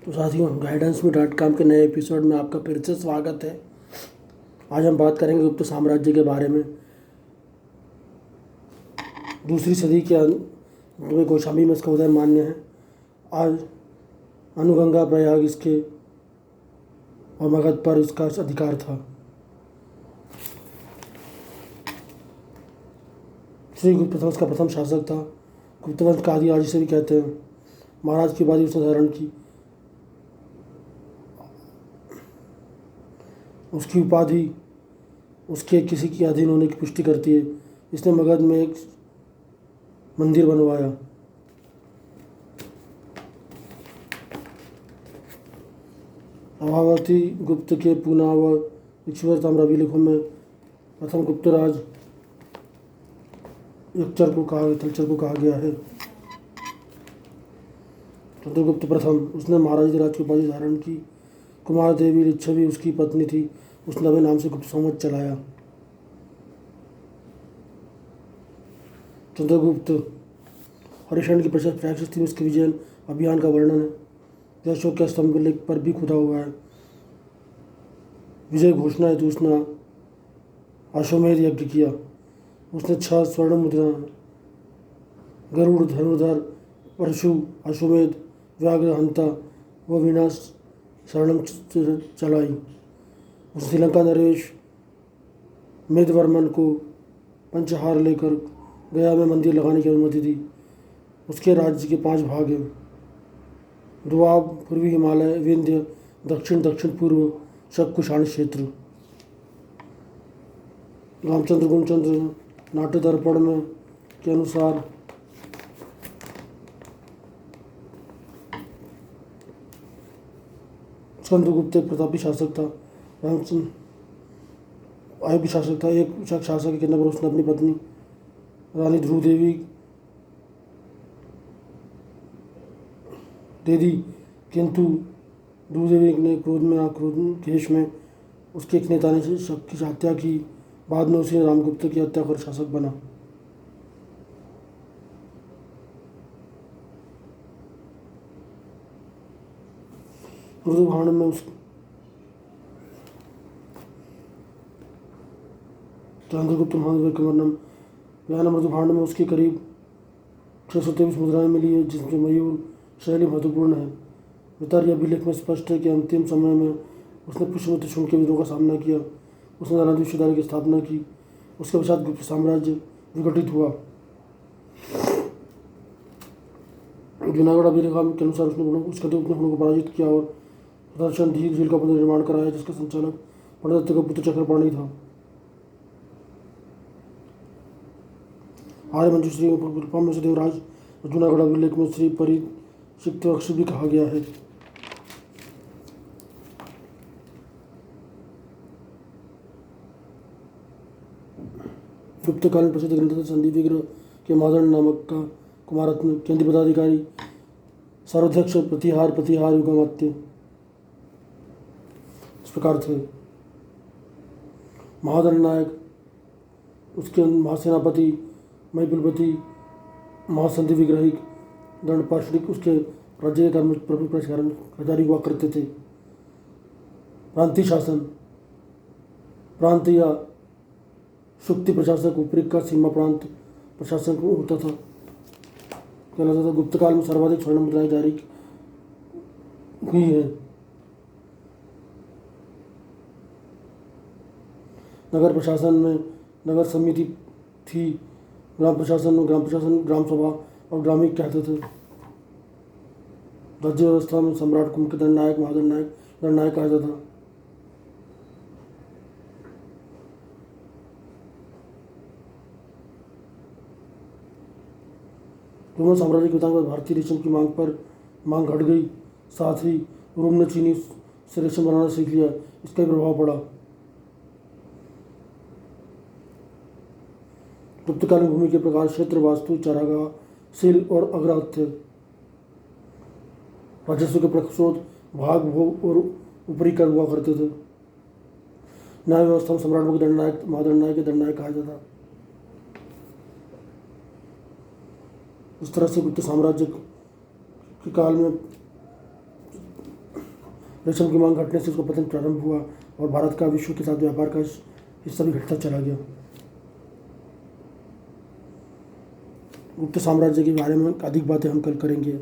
तो साथियों, गाइडेंस में डॉट कॉम के नए एपिसोड में आपका फिर से स्वागत है। आज हम बात करेंगे गुप्त साम्राज्य के बारे में। दूसरी सदी के अंत में कौशाम्बी में इसका उदय मान्य है। आज अनुगंगा प्रयाग इसके और मगध पर इसका अधिकार था। श्री गुप्त प्रथम इसका प्रथम शासक था। गुप्त वंश का आदि आज इसे भी कहते हैं। महाराज की उपाधि उसने धारण की। उसकी उपाधि उसके किसी के अधीन होने की पुष्टि करती है। इसने मगध में एक मंदिर बनवाया। अभावती गुप्त के पूना व ईश्वर ताम्रवी लेखों में प्रथम गुप्तराज तलचर को कहा गया है। चंद्रगुप्त प्रथम उसने महाराज राज की उपाधि धारण की। कुमार देवी लिच्छवी उसकी पत्नी थी। उसने अपने नाम से गुप्त साम्राज्य चलाया। चंद्रगुप्त हरिशरण की प्रशस्त थी। उसके विजय अभियान का वर्णन है। यह अशोक के स्तंभ लेख पर भी खुदा हुआ है। विजय घोषणा हेतु उसने अश्वमेध यज्ञ किया। उसने 6 स्वर्ण मुद्रा गरुड़, धनुर्धर, परशु, अश्वमेध, व्याघ्र, हंता व विनाश शरणम चलाई। उसने श्रीलंका नरेश मेदवर्मन को पंचहार लेकर गया में मंदिर लगाने की अनुमति दी। उसके राज्य के 5 भाग हैं: दुआब, पूर्वी हिमालय, विंध्य, दक्षिण पूर्व, शक कुषाण क्षेत्र। रामचंद्र गुणचंद्र नाट्य दर्पण में के अनुसार चंद्रगुप्त एक प्रतापी शासक था। आयोग्य शासक था। एक शासक के नगर उसने अपनी पत्नी रानी ध्रुव देवी दे दी, किंतु ध्रुव देवी ने क्रोध केश में उसके एक नेता ने शक की हत्या की। बाद में उसी ने रामगुप्त की हत्या कर शासक बना। मृदुभाण में चंद्रगुप्त महान के वर्णन मृदुभाण में उसकी करीब 623 मुद्राएं मिली है, जिसमें मयूर शैली महत्वपूर्ण है। मितारी अभिलेख में स्पष्ट है कि अंतिम समय में उसने पुष्यमित्र शुंग के विरोध का सामना किया। उसने नालंदा विश्वविद्यालय की स्थापना की। उसके पश्चात गुप्त साम्राज्य विघटित हुआ। जूनागढ़ अभिलेख के अनुसार उसने गुणों को पराजित किया और सुदर्शन धीर झील का पुनर्निर्माण कराया, जिसका संचालक पंडित का पुत्र चक्रपाणी था। आर्य मंजूश्री में से देवराज और जूनागढ़ अभिलेख में श्री परिक्षिप्त अक्षर भी कहा गया है। गुप्तकालीन प्रसिद्ध ग्रंथ संधि विग्रह के मादन नामक का कुमारत्न, केंद्रीय पदाधिकारी, सर्वाध्यक्ष, प्रतिहार युगमात्य इस प्रकार थे। महादंड नायक, उसके महासेनापति, महिपुलपति, महासंधि विग्रहिक, दंडपार्षदिक उसके राज्य के प्रभु प्रचारी हुआ करते थे। प्रांतीय शासन, प्रांत या शुक्ति प्रशासक ऊपरी का सीमा प्रांत प्रशासन होता था। कहना जाता था गुप्तकाल में सर्वाधिक स्वर्ण मुद्राएं जारी हुई है। नगर प्रशासन में नगर समिति थी। ग्राम प्रशासन ग्राम सभा और ग्रामीण कहते थे। राज्य व्यवस्था में सम्राट को मुख्य दंडनायक, महादंडनायक, दंडनायक कहा जाता था। दोनों साम्राज्य के विकास में भारतीय रेशम की मांग घट गई। साथ ही रोम ने चीनी से रेशम बनाना सीख लिया। इसका भी प्रभाव पड़ा। गुप्तकालीन भूमि के प्रकार क्षेत्र, वास्तु, चारागाह, सील और अग्रहथ थे। राजस्व के प्रस्रोत भाग, भोग और ऊपरी कर हुआ करते थे। न्याय व्यवस्था में सम्राटों के दंडनायक, महादंडनायक के दंडनायक कहा जाता। इस तरह से गुप्त साम्राज्य के काल में रेशम की मांग घटने से उसका पतन प्रारंभ हुआ और भारत का विश्व के साथ व्यापार का हिस्सा भी घटता चला गया। गुप्त साम्राज्य के बारे में अधिक बातें हम कल करेंगे।